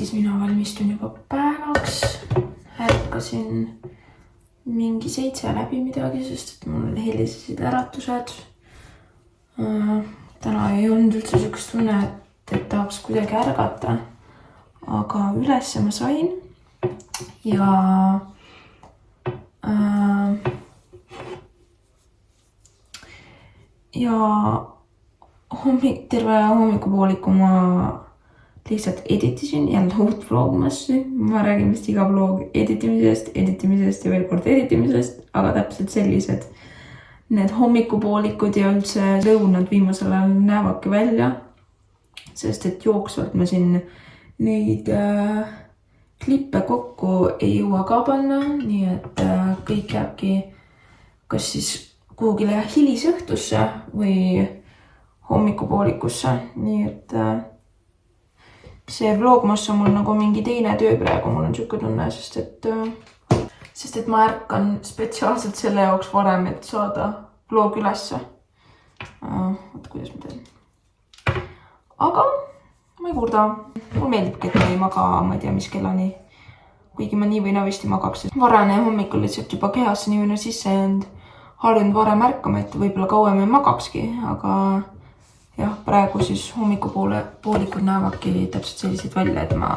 siis mina valmistun juba päevaks. Ärkasin mingi 7 läbi midagi, sest et mul helisesid äratused. Täna ei olnud üldse sükest tunne, et tahaks kuidagi ärgata. Aga ülesse ma sain ja terve hommikupooliku ma lihtsalt editisin jälle uut vlogmassi. Ma räägin vist iga vlog editimisest ja veel kord editimisest, aga täpselt sellised need hommikupoolikud ja üldse lõunad viimasel ajal näevadki välja, sest et jooksvalt ma siin neid klippe kokku ei jõua ka panna, nii et kõik jääbki kas siis kuhugile hilisõhtusse või hommikupoolikusse, nii et see vlogmas on mul nagu mingi teine töö praegu, mul on siuke tunne, sest et ma ärkan spetsiaalselt selle jaoks varem, et saada vlog ülesse. Vaata, kuidas ma teen. Aga ma ei kurda. Mul meeldibki, et ma ei maga, ma ei tea, mis kellani. Kuigi ma nii või navist ei magaks. Varane hommikul lihtsalt juba kehasse nii või sisse jäänud. Harjunud varem ärkama, et võib-olla kauem ei magakski, aga jah, praegu siis hommikupoolikud näevadki täpselt sellised välja, et ma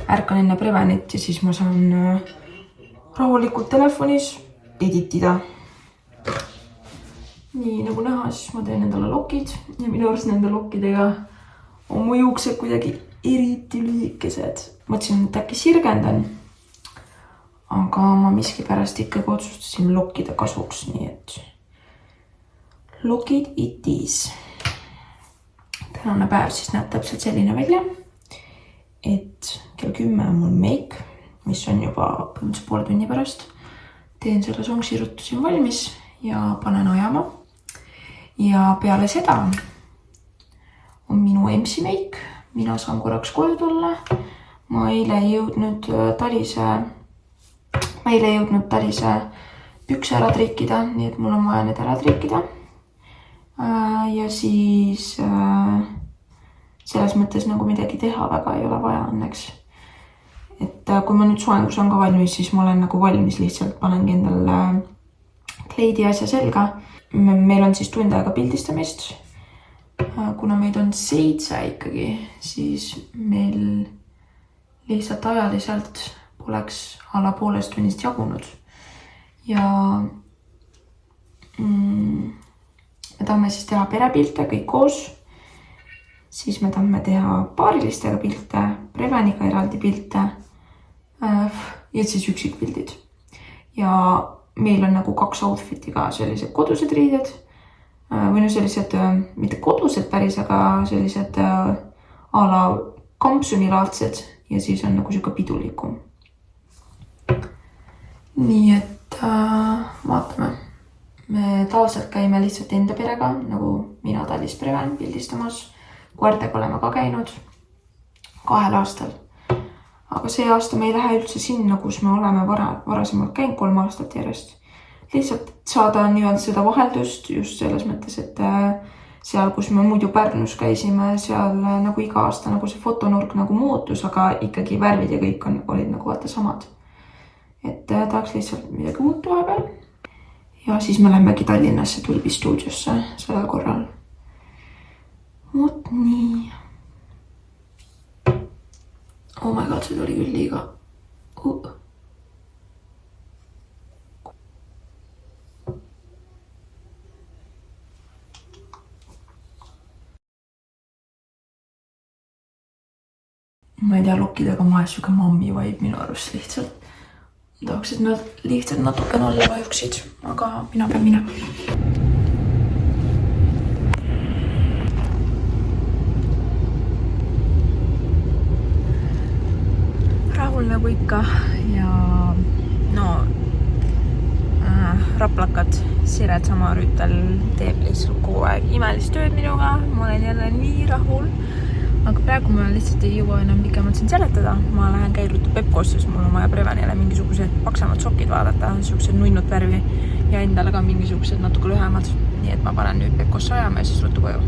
ärkan enne Prevenit ja siis ma saan rahulikult telefonis editida. Nii nagu näha, siis ma teen endale lokid ja minu arust nende lokkidega on mu juuksed kuidagi eriti lühikesed. Mõtlesin, et äkki sirgendan, aga ma miskipärast ikkagi otsustasin lokkide kasuks, nii et lokid it is. Tänane päev siis näeb täpselt selline välja, et kell 10 on mul make, mis on juba põhimõtteliselt poole tunni pärast. Teen selle songsirutu siin valmis ja panen ajama. Ja peale seda on minu MC make. Mina saan korraks koju tulla. Ma eile ei jõudnud talise pükse ära trikkida, nii et mul on vaja need ära trikkida. Ja siis selles mõttes nagu midagi teha väga ei ole vaja õnneks. Et kui ma nüüd soengus on ka valmis, siis ma olen nagu valmis, lihtsalt panengi endale kleidi asja selga. Meil on siis tund aega pildistamist. Kuna meid on 7 ikkagi, siis meil lihtsalt ajaliselt poleks alla poolest tunnist jagunud. Ja me tahame siis teha perepilte kõik koos. Siis me tahame teha paarilistega pilte, Preveniga eraldi pilte ja siis üksikpildid. Ja meil on nagu 2 outfiti ka, sellised kodused riided või no sellised, mitte kodused päris, aga sellised a la kampsunilaadsed ja siis on nagu siuke pidulikum. Nii et vaatame. Me tavaliselt käime lihtsalt enda perega, nagu mina Tallis Preven pildistamas. Koertega oleme ka käinud 2 aastal. Aga see aasta me ei lähe üldse sinna, kus me oleme varasemalt käinud 3 aastat järjest. Lihtsalt saada nii-öelda seda vaheldust just selles mõttes, et seal, kus me muidu Pärnus käisime, seal nagu iga aasta nagu see fotonurk nagu muutus, aga ikkagi värvid ja kõik olid nagu vaata samad. Et tahaks lihtsalt midagi uut vahepeal. Ja siis me lähmegi Tallinnasse Tulbi stuudiosse sellel korral. Vot nii. Oh my god, see tuli küll liiga. Ma ei tea, lokkidega on vahest siuke mammi vibe minu arust lihtsalt. Tahaks, et nad lihtsalt natuke alla vajuksid, aga mina pean minema. Rahul nagu ikka ja no raplakad Siret Samarüütel teeb lihtsalt kogu aeg imelist tööd minuga. Ma olen jälle nii rahul. Aga praegu ma lihtsalt ei jõua enam pikemalt siin seletada. Ma lähen käirutu Pepkosse, sest mul on vaja Prevenile mingisugused paksemad sokid vaadata, siuksed nunnut värvi ja endale ka mingisugused natuke lühemad. Nii et ma panen nüüd Pepkosse ajama ja siis ruttu koju.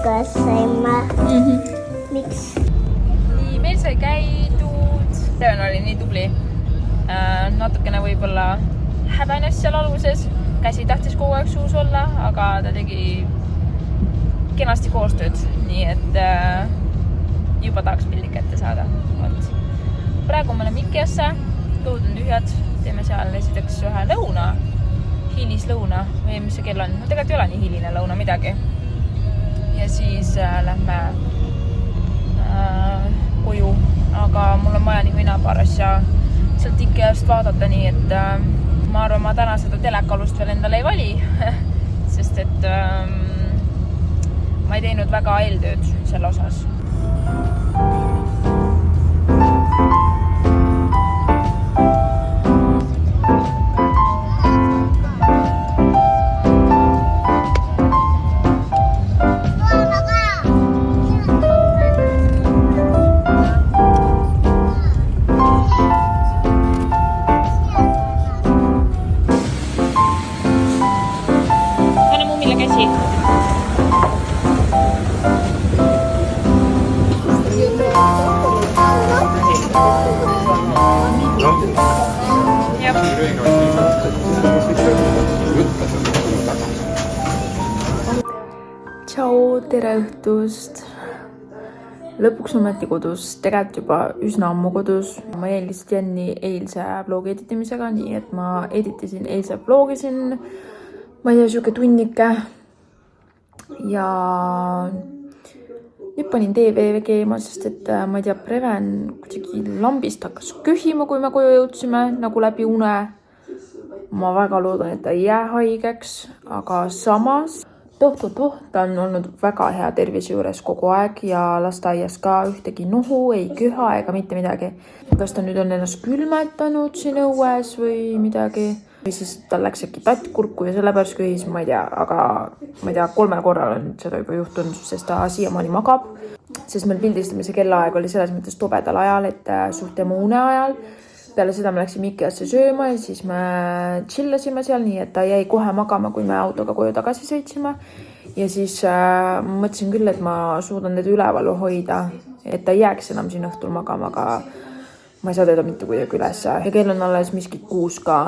Mikas saime. Miks? Nii, meil sai käidud. Steven oli nii tubli. Natukene võib-olla häbenes seal alguses. Käsi tahtis kogu aeg suus olla, aga ta tegi kenasti koostööd. Nii et juba tahaks pildi kätte saada. Praegu me oleme Ikeasse. Kõud on tühjad. Teeme seal esiteks ühe lõuna. Hilislõuna. Või mis see kell on? No tegelikult ei ole nii hiline lõuna midagi. Ja siis lähme koju. Aga mul on vaja nii paar asja sealt Ikeast vaadata, nii et ma arvan, ma täna seda telekalust veel endale ei vali, sest et ma ei teinud väga eeltööd selle osas. Tšau, tere õhtust. Lõpuks ometi kodus, tegelikult juba üsna ammu kodus. Ma jäin lihtsalt jänni eilse vlogi editimisega, nii et ma editisin eilse vlogisin, ma ei tea, siuke tunnike. Ja nüüd panin TV keema, sest et ma ei tea, Preven kuidagi lambist hakkas köhima, kui me koju jõudsime, nagu läbi une. Ma väga loodan, et ta ei jää haigeks, aga samas ta on olnud väga hea tervise juures kogu aeg ja lasteaias ka ühtegi nuhu, ei köha ega mitte midagi. Kas ta nüüd on ennast külmetanud siin õues või midagi? Või siis tal läks äkki tattkurku ja sellepärast köhis, ma ei tea, aga ma ei tea, 3 korral on seda juba juhtunud, sest ta siiamaani magab. Sest meil pildistamise kellaaeg oli selles mõttes tobedal ajal, et suht emuune ajal. Peale seda me läksime Ikeasse sööma ja siis me chillasime seal, nii et ta jäi kohe magama, kui me autoga koju tagasi sõitsime. Ja siis mõtlesin küll, et ma suudan teda ülevalu hoida, et ta jääks enam siin õhtul magama, aga ma ei saa teda mitte kuidagi üles. Ja kell on alles miski 6 ka.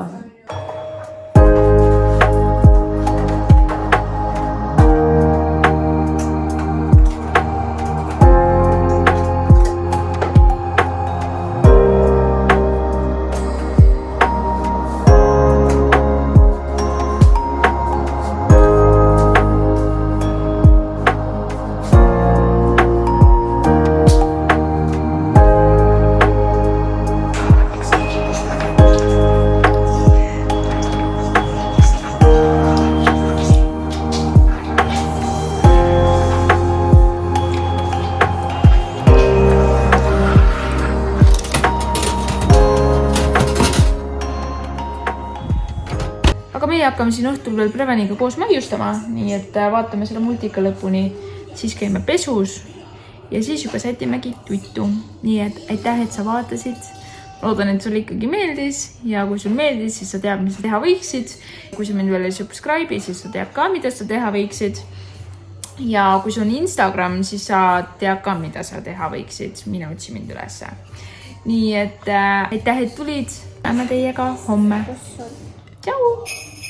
Aga meie hakkame siin õhtul veel Preveniga koos maiustama, nii et vaatame selle multika lõpuni, siis käime pesus ja siis juba sätimegi tuttu. Nii et aitäh, et sa vaatasid. Loodan, et sulle ikkagi meeldis ja kui sul meeldis, siis sa tead, mis sa teha võiksid. Kui sa mind veel ei subscribe'i, siis sa tead ka, mida sa teha võiksid. Ja kui sul on Instagram, siis sa tead ka, mida sa teha võiksid. Mine otsi mind ülesse. Nii et aitäh, et tulid. Näeme teiega homme. Tšau!